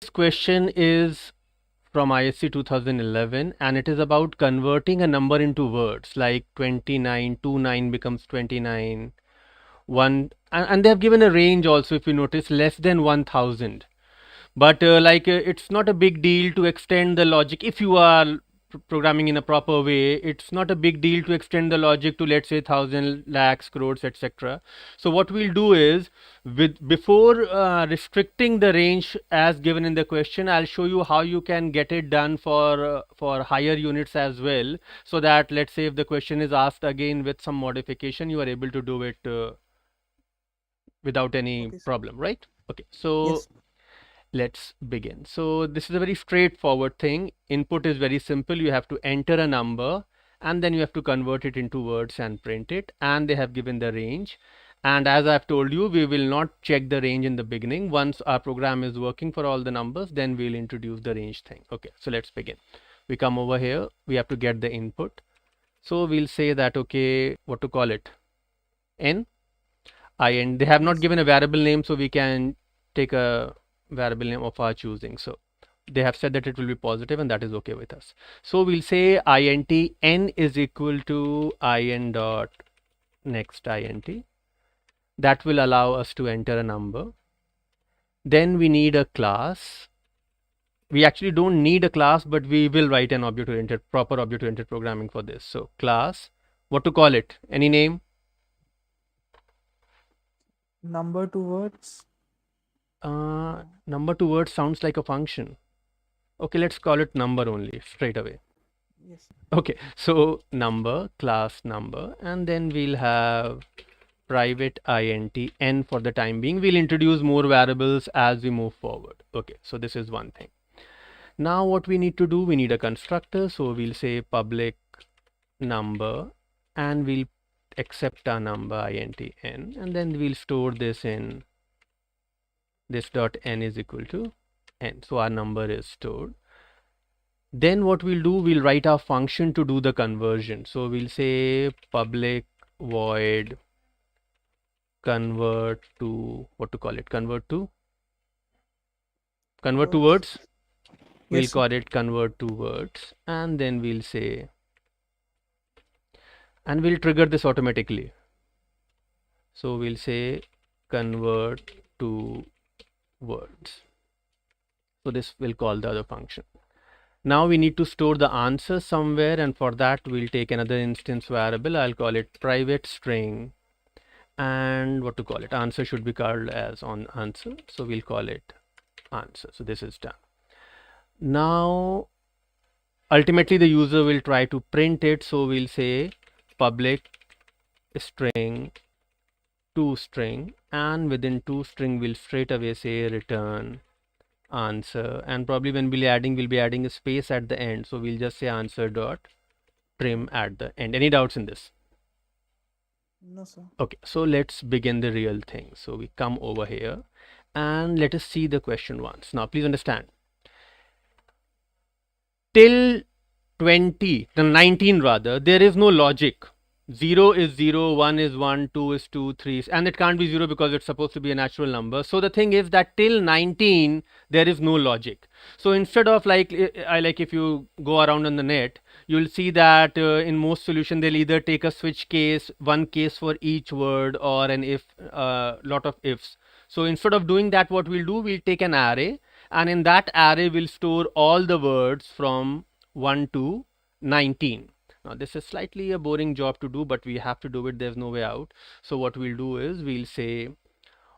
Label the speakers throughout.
Speaker 1: This question is from ISC 2011 and it is about converting a number into words like 29, 29 becomes 29, 1, and they have given a range also if you notice less than 1000. But it's not a big deal to extend the logic if you are programming in a proper way. It's not a big deal to extend the logic to, let's say, thousand, lakhs, crores, etc. So what we'll do is, with before restricting the range as given in the question, I'll show you how you can get it done for higher units as well, so that, let's say, if the question is asked again with some modification, you are able to do it without any
Speaker 2: Okay, sir.
Speaker 1: problem, right? Okay, so
Speaker 2: Yes.
Speaker 1: let's begin. So this is a very straightforward thing. Input is very simple. You have to enter a number and then you have to convert it into words and print it. And they have given the range. And as I've told you, we will not check the range in the beginning. Once our program is working for all the numbers, then we'll introduce the range thing. Okay, so let's begin. We come over here. We have to get the input. So we'll say that, okay, what to call it? N. And they have not
Speaker 2: Yes.
Speaker 1: given a variable name, so we can take a variable name of our choosing. So they have said that it will be positive and that is okay with us. So we'll say int n is equal to in dot next int. That will allow us to enter a number. Then we need a class. We actually don't need a class, but we will write an object-oriented, proper object-oriented programming for this. So class, what to call it? Any name?
Speaker 2: Number two words.
Speaker 1: Number two word sounds like a function. Okay, let's call it number only straight away.
Speaker 2: Yes.
Speaker 1: Okay, so number, class number, and then we'll have private int n for the time being. We'll introduce more variables as we move forward. Okay, so this is one thing. Now what we need to do, we need a constructor. So we'll say public number and we'll accept our number int n, and then we'll store this in this dot n is equal to n. So our number is stored. Then what we'll do, we'll write our function to do the conversion. So we'll say public void convert to, what to call it, convert to
Speaker 2: Words.
Speaker 1: words. We'll
Speaker 2: Yes, sir.
Speaker 1: call it convert to words, and then we'll say, and we'll trigger this automatically. So we'll say convert to words. So this will call the other function. Now we need to store the answer somewhere, and for that we'll take another instance variable. I'll call it private string, and what to call it, answer should be called as on answer, so we'll call it answer. So this is done. Now ultimately the user will try to print it, so we'll say public string toString, and within toString we'll straight away say return answer, and probably when we'll be adding a space at the end, so we'll just say answer dot trim at the end. Any doubts in this?
Speaker 2: No, sir.
Speaker 1: Okay, so let's begin the real thing. So we come over here and let us see the question once. Now please understand, till 20, the 19 rather, there is no logic. 0 is 0, 1 is 1, 2 is 2, 3 is, and it can't be 0 because it's supposed to be a natural number. So the thing is that till 19 there is no logic. So instead of like if you go around on the net, you'll see that in most solution they'll either take a switch case, one case for each word, or an if, lot of ifs. So instead of doing that, what we'll do, we'll take an array, and in that array we'll store all the words from 1 to 19. Now this is slightly a boring job to do, but we have to do it. There's no way out. So what we'll do is we'll say,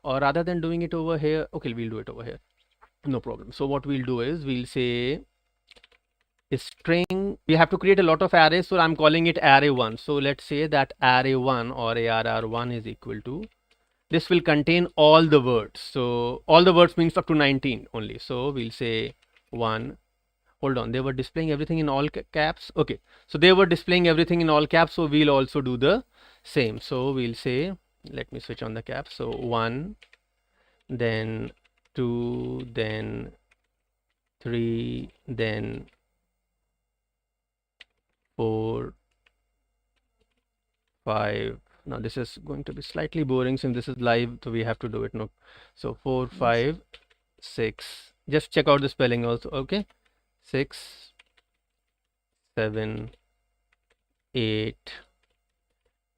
Speaker 1: or rather than doing it over here, okay, we'll do it over here. No problem. So what we'll do is we'll say string. We have to create a lot of arrays, so I'm calling it array1. So let's say that array1 or arr1 is equal to, this will contain all the words. So all the words means up to 19 only. So we'll say 1. Hold on, they were displaying everything in all caps. Okay, so they were displaying everything in all caps, so we'll also do the same. So we'll say, let me switch on the caps. So 1, then 2, then 3, then 4, 5. Now this is going to be slightly boring since this is live, so we have to do it. No, so 4,
Speaker 2: Yes.
Speaker 1: 5, 6, Just check out the spelling also. Okay, 6, 7, 8,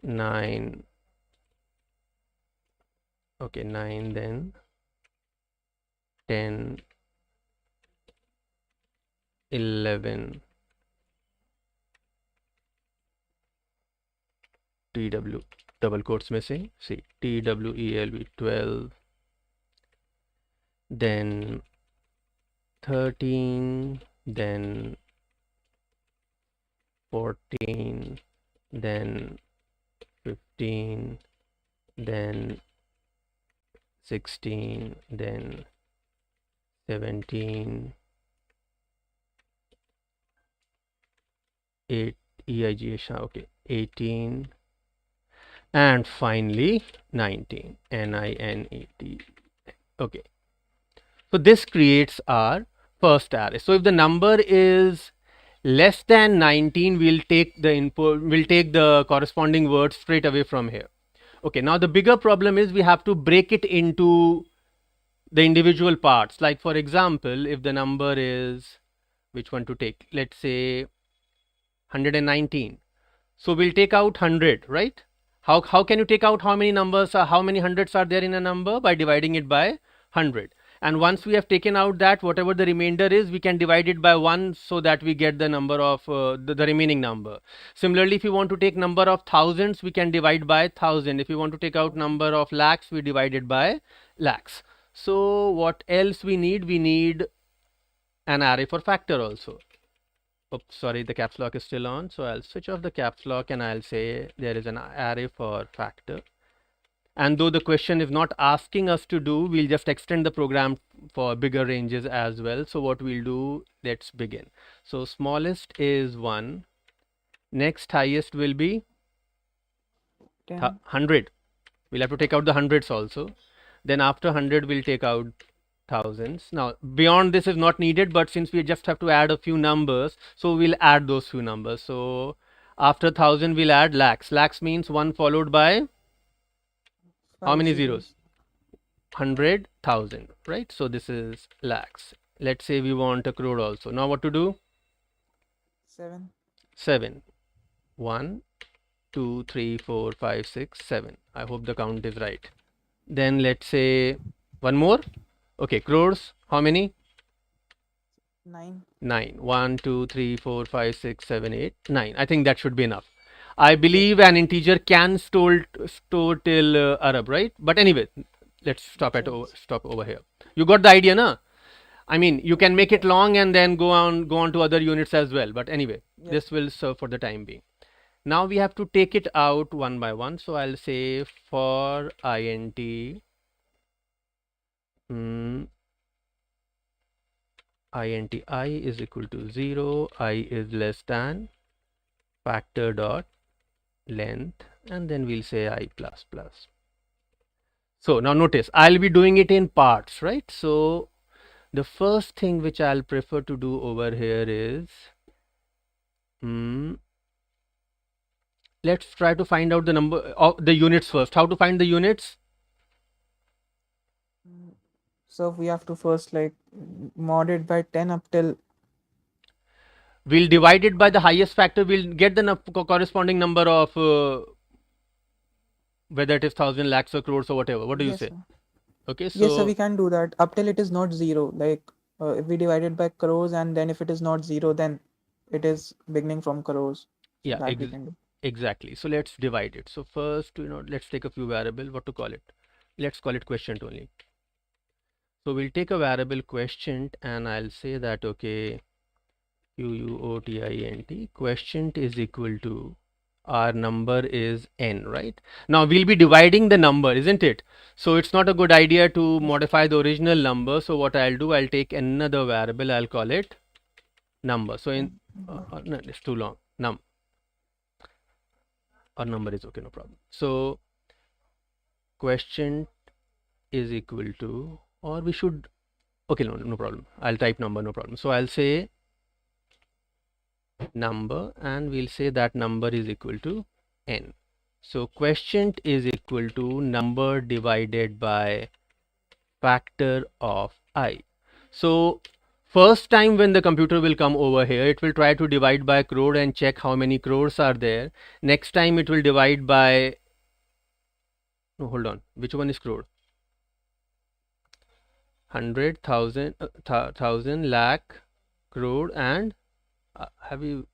Speaker 1: 9. Okay, 9, then 10, 11, TW, double quotes missing. See, TWELV, 12, then 13, then 14, then 15, then 16, then 17, 8, EIGH, okay, 18, and finally 19, NINET. Okay, so this creates our first array. So if the number is less than 19, we'll take the input, we'll take the corresponding word straight away from here. Okay, now the bigger problem is we have to break it into the individual parts. Like for example, if the number is, which one to take? Let's say 119. So we'll take out 100, right? How can you take out how many numbers, how many hundreds are there in a number? By dividing it by 100. And once we have taken out that, whatever the remainder is, we can divide it by 1 so that we get the number of the remaining number. Similarly, if you want to take number of thousands, we can divide by 1000. If you want to take out number of lakhs, we divide it by lakhs. So what else we need? We need an array for factor also. Oops, sorry, the caps lock is still on. So I'll switch off the caps lock and I'll say there is an array for factor. And though the question is not asking us to do, we'll just extend the program for bigger ranges as well. So what we'll do, let's begin. So smallest is 1. Next highest will be
Speaker 2: 10.
Speaker 1: 100. We'll have to take out the hundreds also. Then after 100, we'll take out thousands. Now beyond this is not needed, but since we just have to add a few numbers, so we'll add those few numbers. So after 1000, we'll add lakhs. Lakhs means 1 followed by how many zeros? 100,000, right? So this is lakhs. Let's say we want a crore also. Now what to do?
Speaker 2: 7.
Speaker 1: 7. 1, 2, 3, 4, 5, 6, 7. I hope the count is right. Then let's say one more. Okay, crores. How many?
Speaker 2: 9.
Speaker 1: 9. 1, 2, 3, 4, 5, 6, 7, 8, 9. I think that should be enough. I believe an integer can store till Arab, right? But anyway, let's stop over here. You got the idea, na? I mean, you can make it long and then go on to other units as well. But anyway, this will serve for the time being. Now we have to take it out one by one. So I'll say for int int I is equal to 0, I is less than factor dot length, and then we'll say I plus plus. So now notice I'll be doing it in parts, right? So the first thing which I'll prefer to do over here is let's try to find out the number of the units first. How to find the units?
Speaker 2: So we have to first like mod it by 10 up till.
Speaker 1: We'll divide it by the highest factor. We'll get the corresponding number of whether it is 1000, lakhs or crores or whatever. What do you say?
Speaker 2: Sir.
Speaker 1: Okay, so
Speaker 2: Yes, sir, we can do that up till it is not 0. Like if we divide it by crores, and then if it is not 0, then it is beginning from crores. So
Speaker 1: yeah,
Speaker 2: that we can do.
Speaker 1: exactly. So let's divide it. So first, let's take a few variable. What to call it? Let's call it quotient only. So we'll take a variable quotient and I'll say that okay, quotient quotient is equal to our number is n, right? Now we'll be dividing the number, isn't it? So it's not a good idea to modify the original number. So what I'll do, I'll take another variable, I'll call it number. So in no, it's too long. Num or number is okay, no problem. So quotient is equal to, or we should, okay, no problem. I'll type number, no problem. So I'll say number and we'll say that number is equal to n. So quotient is equal to number divided by factor of I. So first time when the computer will come over here, it will try to divide by crore and check how many crores are there. Next time it will divide by, no, hold on, which one is crore? 100,000, thousand, lakh, crore, and have you,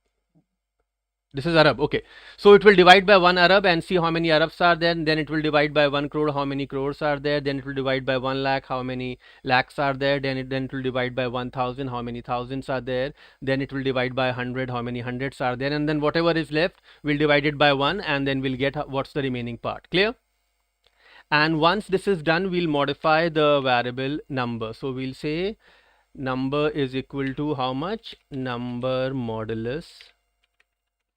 Speaker 1: this is Arab, okay. So it will divide by 1 Arab and see how many Arabs are there. Then it will divide by 1 crore, how many crores are there. Then it will divide by 1 lakh, how many lakhs are there. Then it will divide by 1,000, how many thousands are there. Then it will divide by 100, how many hundreds are there. And then whatever is left, we'll divide it by 1 and then we'll get what's the remaining part. Clear? And once this is done, we'll modify the variable number. So we'll say number is equal to how much? Number modulus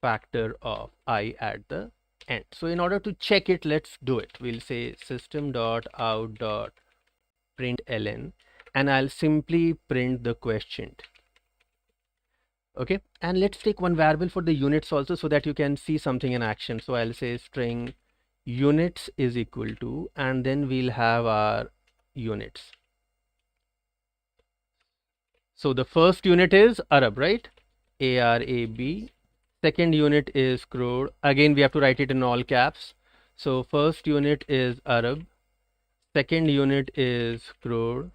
Speaker 1: factor of I at the end. So in order to check it, let's do it. We'll say system.out.println and I'll simply print the quotient. Okay, and let's take one variable for the units also so that you can see something in action. So I'll say string units is equal to, and then we'll have our units. So the first unit is Arab, right? ARAB. Second unit is crore. Again, we have to write it in all caps. So first unit is Arab. Second unit is crore.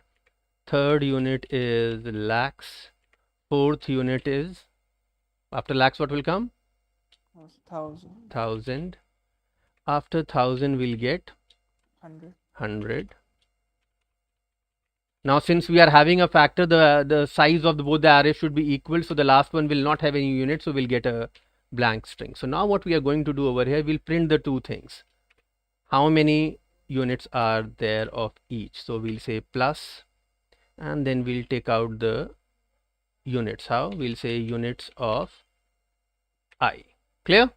Speaker 1: Third unit is lakhs. Fourth unit is, after lakhs, what will come?
Speaker 2: 1,000.
Speaker 1: 1,000. After 1,000, we'll get
Speaker 2: 100.
Speaker 1: 100. Now, since we are having a factor, the size of both the arrays should be equal. So the last one will not have any unit. So we'll get a blank string. So now what we are going to do over here, we'll print the two things. How many units are there of each? So we'll say plus, and then we'll take out the units. How? We'll say units of I. Clear?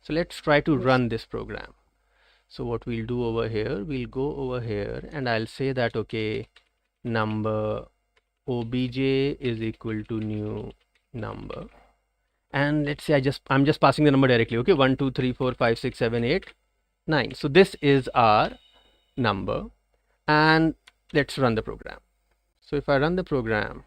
Speaker 1: So let's try to run this program. So what we'll do over here, we'll go over here and I'll say that, okay, number obj is equal to new number, and let's say I'm just passing the number directly. Okay, 1 2 3 4 5 6 7 8 9. So this is our number, and let's run the program. So if I run the program,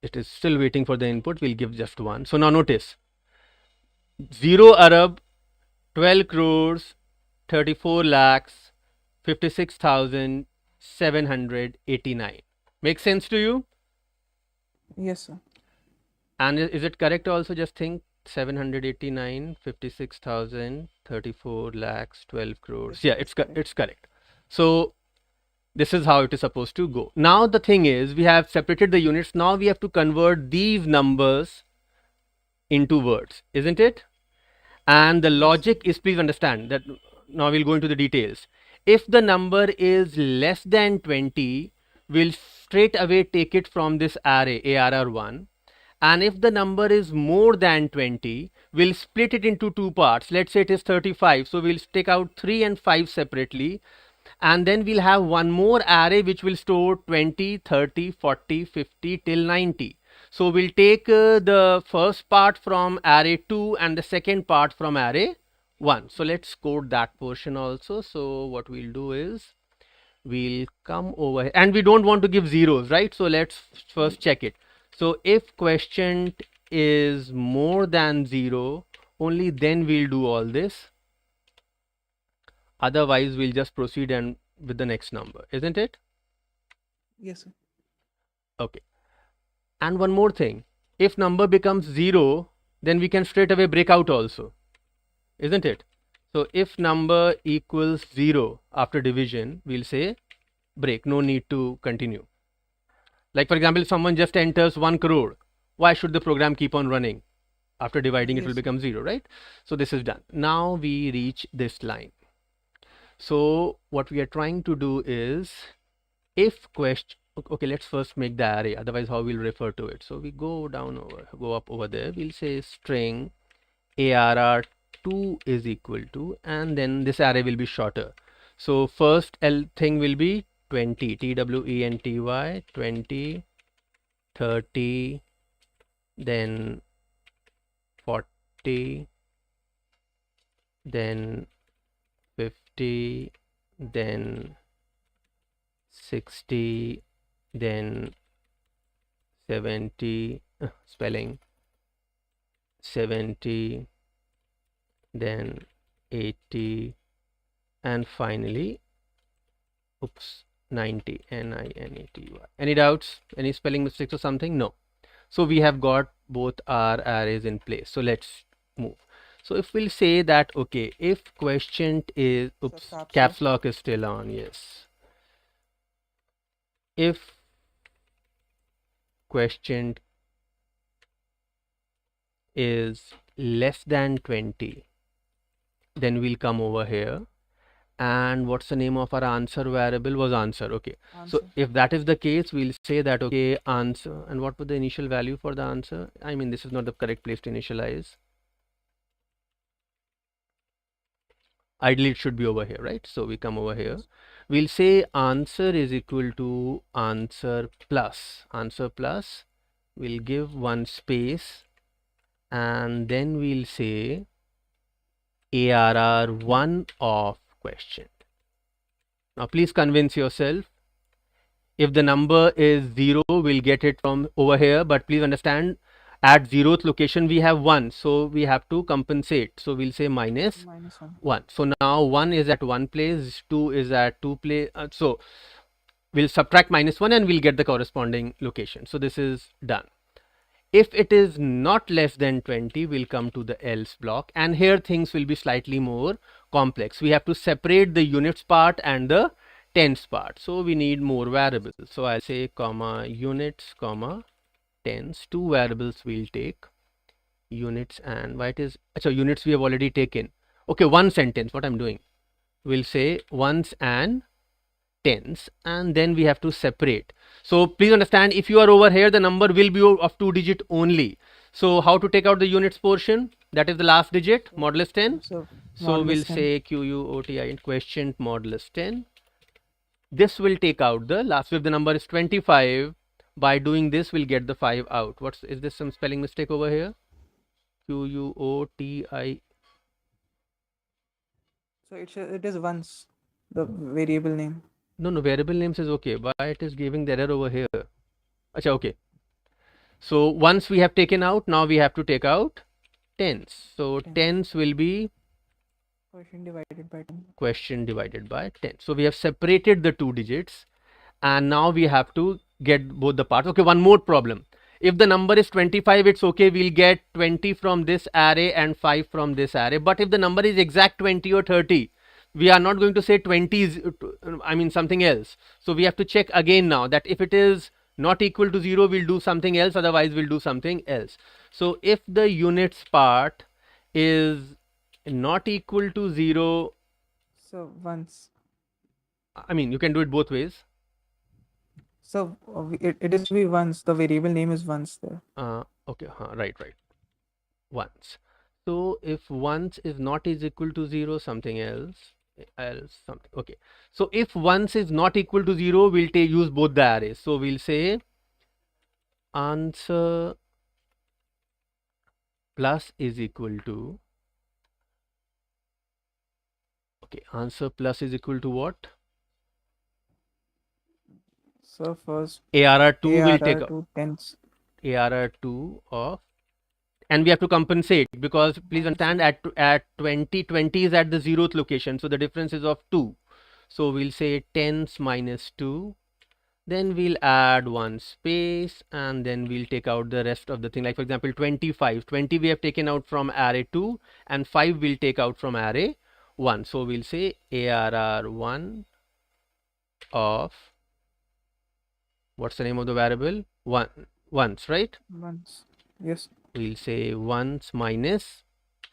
Speaker 1: it is still waiting for the input. We'll give just 1. So now notice 0 Arab, 12 crores, 34 lakhs, 56,789. Makes sense to you?
Speaker 2: Yes, sir.
Speaker 1: And is it correct also? Just think 789, 56,000, 34 lakhs, 12 crores. Yeah, it's correct. So this is how it is supposed to go. Now the thing is, we have separated the units. Now we have to convert these numbers into words, isn't it? And the logic is, please understand that now we'll go into the details. If the number is less than 20, we'll straight away take it from this array ARR1. And if the number is more than 20, we'll split it into two parts. Let's say it is 35. So we'll take out 3 and 5 separately. And then we'll have one more array which will store 20, 30, 40, 50 till 90. So we'll take the first part from array 2 and the second part from array 1. So let's code that portion also. So what we'll do is we'll come over here, and we don't want to give zeros, right? So let's first check it. So if quotient is more than 0, only then we'll do all this. Otherwise, we'll just proceed and with the next number, isn't it?
Speaker 2: Yes, sir.
Speaker 1: Okay. And one more thing, if number becomes 0, then we can straight away break out also, isn't it? So if number equals 0 after division, we'll say break, no need to continue. Like for example, if someone just enters 1 crore, why should the program keep on running? After dividing, it will become 0, right? So this is done. Now we reach this line. So what we are trying to do is, if question, okay, let's first make the array, otherwise how we'll refer to it. So we go up over there, we'll say string arr2 is equal to, and then this array will be shorter. So first thing will be 20, TWENTY, 20, 30, then 40, then 50, 50, then 60, then 70, spelling 70, then 80, and finally, oops, 90, N-I-N-E-T-Y. Any doubts? Any spelling mistakes or something? No. So we have got both our arrays in place. So let's move. So if we'll say that, okay, if quotient is, oops, caps lock is still on, yes. If quotient is less than 20, then we'll come over here. And what's the name of our answer variable? Was answer. Okay. So if that is the case, we'll say that, okay, answer. And what was the initial value for the answer? I mean, this is not the correct place to initialize. Ideally, it should be over here, right? So we come over here. We'll say answer is equal to answer plus. Answer plus. We'll give one space. And then we'll say ARR1 of question. Now, please convince yourself. If the number is 0, we'll get it from over here. But please understand, at 0th location, we have 1. So we have to compensate. So we'll say minus 1. So now 1 is at 1 place, 2 is at 2 place. So we'll subtract minus 1 and we'll get the corresponding location. So this is done. If it is not less than 20, we'll come to the else block. And here things will be slightly more complex. We have to separate the units part and the tens part. So we need more variables. So I'll say comma units, comma tens. Two variables we'll take. Units and why it is, so units we have already taken. Okay, one sentence, what I'm doing. We'll say ones and tens, and then we have to separate. So please understand, if you are over here, the number will be of 2 digit only. So how to take out the units portion? That is the last digit, modulus 10. So we'll say QUOTI quotient modulus 10. This will take out the last. If the number is 25, by doing this, we'll get the 5 out. Is this some spelling mistake over here? QUOTI.
Speaker 2: So it is once, the variable name.
Speaker 1: No, variable names is okay. Why it is giving the error over here? Achha, okay. So once we have taken out, now we have to take out tens. So tens will be
Speaker 2: quotient divided by 10.
Speaker 1: Quotient divided by 10. So we have separated the two digits, and now we have to get both the parts. Okay, one more problem. If the number is 25, it's okay. We'll get 20 from this array and 5 from this array. But if the number is exact 20 or 30, we are not going to say 20 is, I mean something else. So we have to check again now that if it is not equal to 0, we'll do something else. Otherwise, we'll do something else. So if the units part is not equal to 0.
Speaker 2: So once.
Speaker 1: I mean, you can do it both ways.
Speaker 2: So it is be once. The variable name is once there.
Speaker 1: Okay, right. Once. So if once is not is equal to 0, something else something. Okay. So if once is not equal to 0, we'll use both the arrays. So we'll say answer plus is equal to. Okay, answer plus is equal to what?
Speaker 2: So first
Speaker 1: ARR2 will take
Speaker 2: tens.
Speaker 1: ARR2 of, and we have to compensate because please understand at 20 is at the 0th location, so the difference is of 2. So we'll say tens minus 2, then we'll add one space, and then we'll take out the rest of the thing. Like for example 25, 20 we have taken out from array 2 and 5 we'll take out from array 1. So we'll say ARR1 of, what's the name of the variable? Once, right?
Speaker 2: Once. Yes.
Speaker 1: We'll say once minus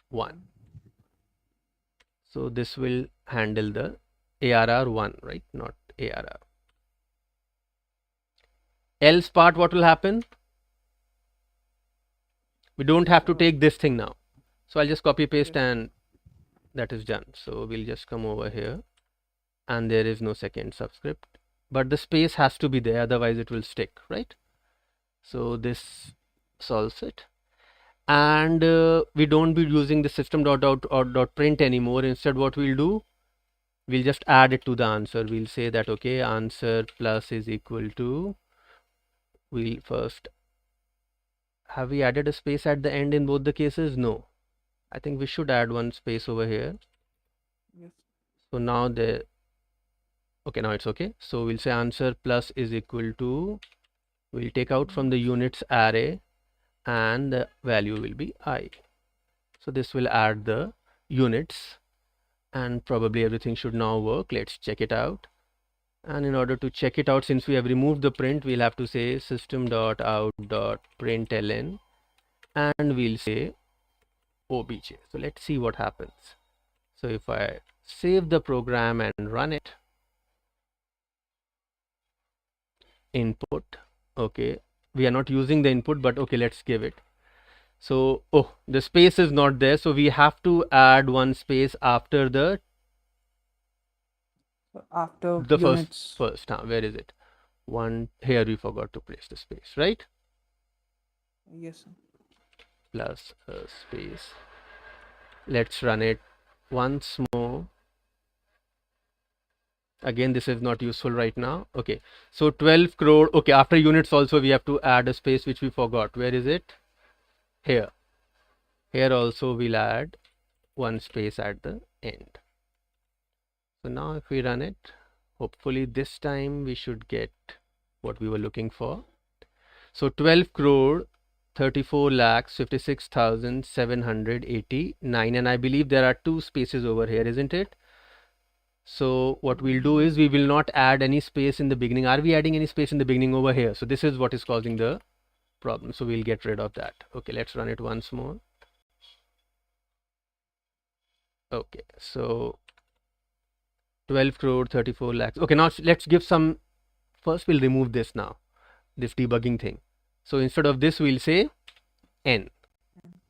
Speaker 1: 1. So this will handle the ARR1, right? Not ARR. Else part, what will happen? We don't have to take this thing now. So I'll just copy paste and that is done. So we'll just come over here and there is no second subscript, but the space has to be there, otherwise it will stick, right? So this solves it. And we don't be using the system.out or .print anymore. Instead what we'll do, we'll just add it to the answer. We'll say that, okay, answer plus is equal to, we'll first, have we added a space at the end in both the cases? No. I think we should add one space over here.
Speaker 2: Yes.
Speaker 1: So now okay, now it's okay. So we'll say answer plus is equal to, we'll take out from the units array and the value will be I. So this will add the units and probably everything should now work. Let's check it out. And in order to check it out, since we have removed the print, we'll have to say system.out.println and we'll say obj. So let's see what happens. So if I save the program and run it, input, okay, we are not using the input, but okay, let's give it. So, oh, the space is not there, so we have to add one space after the
Speaker 2: After
Speaker 1: the
Speaker 2: units.
Speaker 1: first where is it? One here, we forgot to place the space, right?
Speaker 2: Yes, sir.
Speaker 1: Plus a space. Let's run it once more. Again, this is not useful right now. Okay, so 12 crore. Okay, after units also we have to add a space which we forgot. Where is it? Here. Here also we'll add one space at the end. So now if we run it, hopefully this time we should get what we were looking for. So 12 crore 34 lakhs 56,789, and I believe there are two spaces over here, isn't it? So what we'll do is we will not add any space in the beginning. Are we adding any space in the beginning over here? So this is what is causing the problem. So we'll get rid of that. Okay, let's run it once more. Okay, so 12 crore 34 lakhs. Okay, now let's give some, first we'll remove this now, this debugging thing. So instead of this, we'll say n.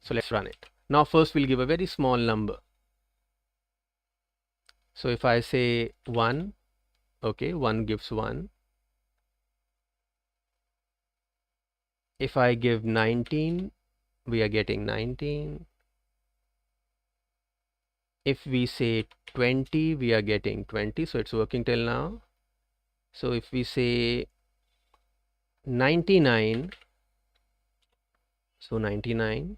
Speaker 1: So let's run it. Now first we'll give a very small number. So if I say 1, okay, 1 gives 1. If I give 19, we are getting 19. If we say 20, we are getting 20. So it's working till now. So if we say 99, so 99.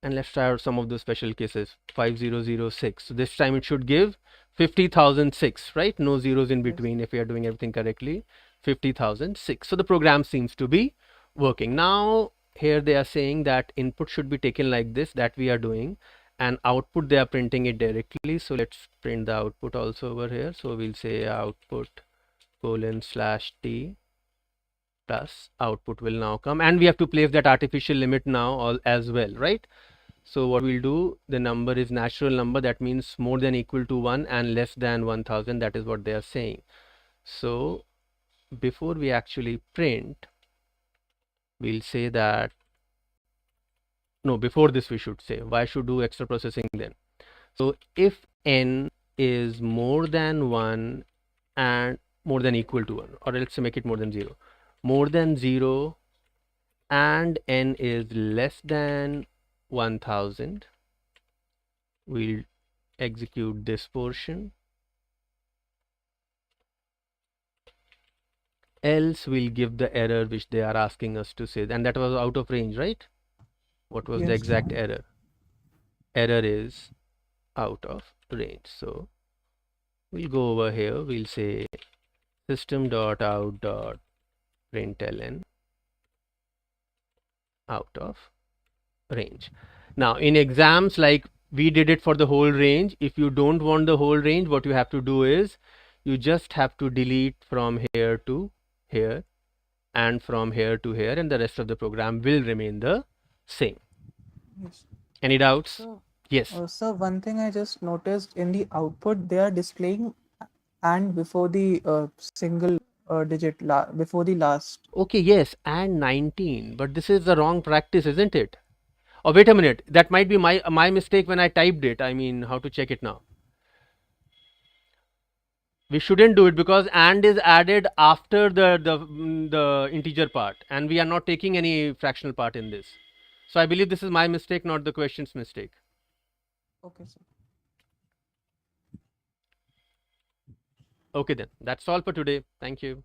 Speaker 1: And let's try out some of the special cases. 5006. So this time it should give 50,006, right? No zeros in between if we are doing everything correctly. 50,006. So the program seems to be working. Now here they are saying that input should be taken like this, that we are doing, and output they are printing it directly. So let's print the output also over here. So we'll say output :/t plus output will now come, and we have to place that artificial limit now all as well, right? So what we'll do, the number is natural number, that means more than equal to 1 and less than 1000. That is what they are saying. So before we actually print, we'll say that, no, before this we should say, why should do extra processing then? So if n is more than 1 and more than equal to 1, or let's make it more than 0, more than 0 and n is less than 1000, we'll execute this portion, else we'll give the error which they are asking us to say, and that was out of range, right? What was the
Speaker 2: Yes.
Speaker 1: exact error? Error is out of range. So we'll go over here, we'll say system.out.println out of range. Now in exams, like we did it for the whole range, if you don't want the whole range, what you have to do is you just have to delete from here to here and from here to here, and the rest of the program will remain the same.
Speaker 2: Yes.
Speaker 1: Any doubts?
Speaker 2: So,
Speaker 1: Yes.
Speaker 2: sir, one thing I just noticed in the output, they are displaying and before the single digit before the last.
Speaker 1: Okay, yes, and 19, but this is the wrong practice, isn't it? Oh, wait a minute, that might be my mistake when I typed it. I mean, how to check it now? We shouldn't do it because and is added after the integer part, and we are not taking any fractional part in this. So I believe this is my mistake, not the question's mistake.
Speaker 2: Okay, sir.
Speaker 1: Okay then, that's all for today. Thank you.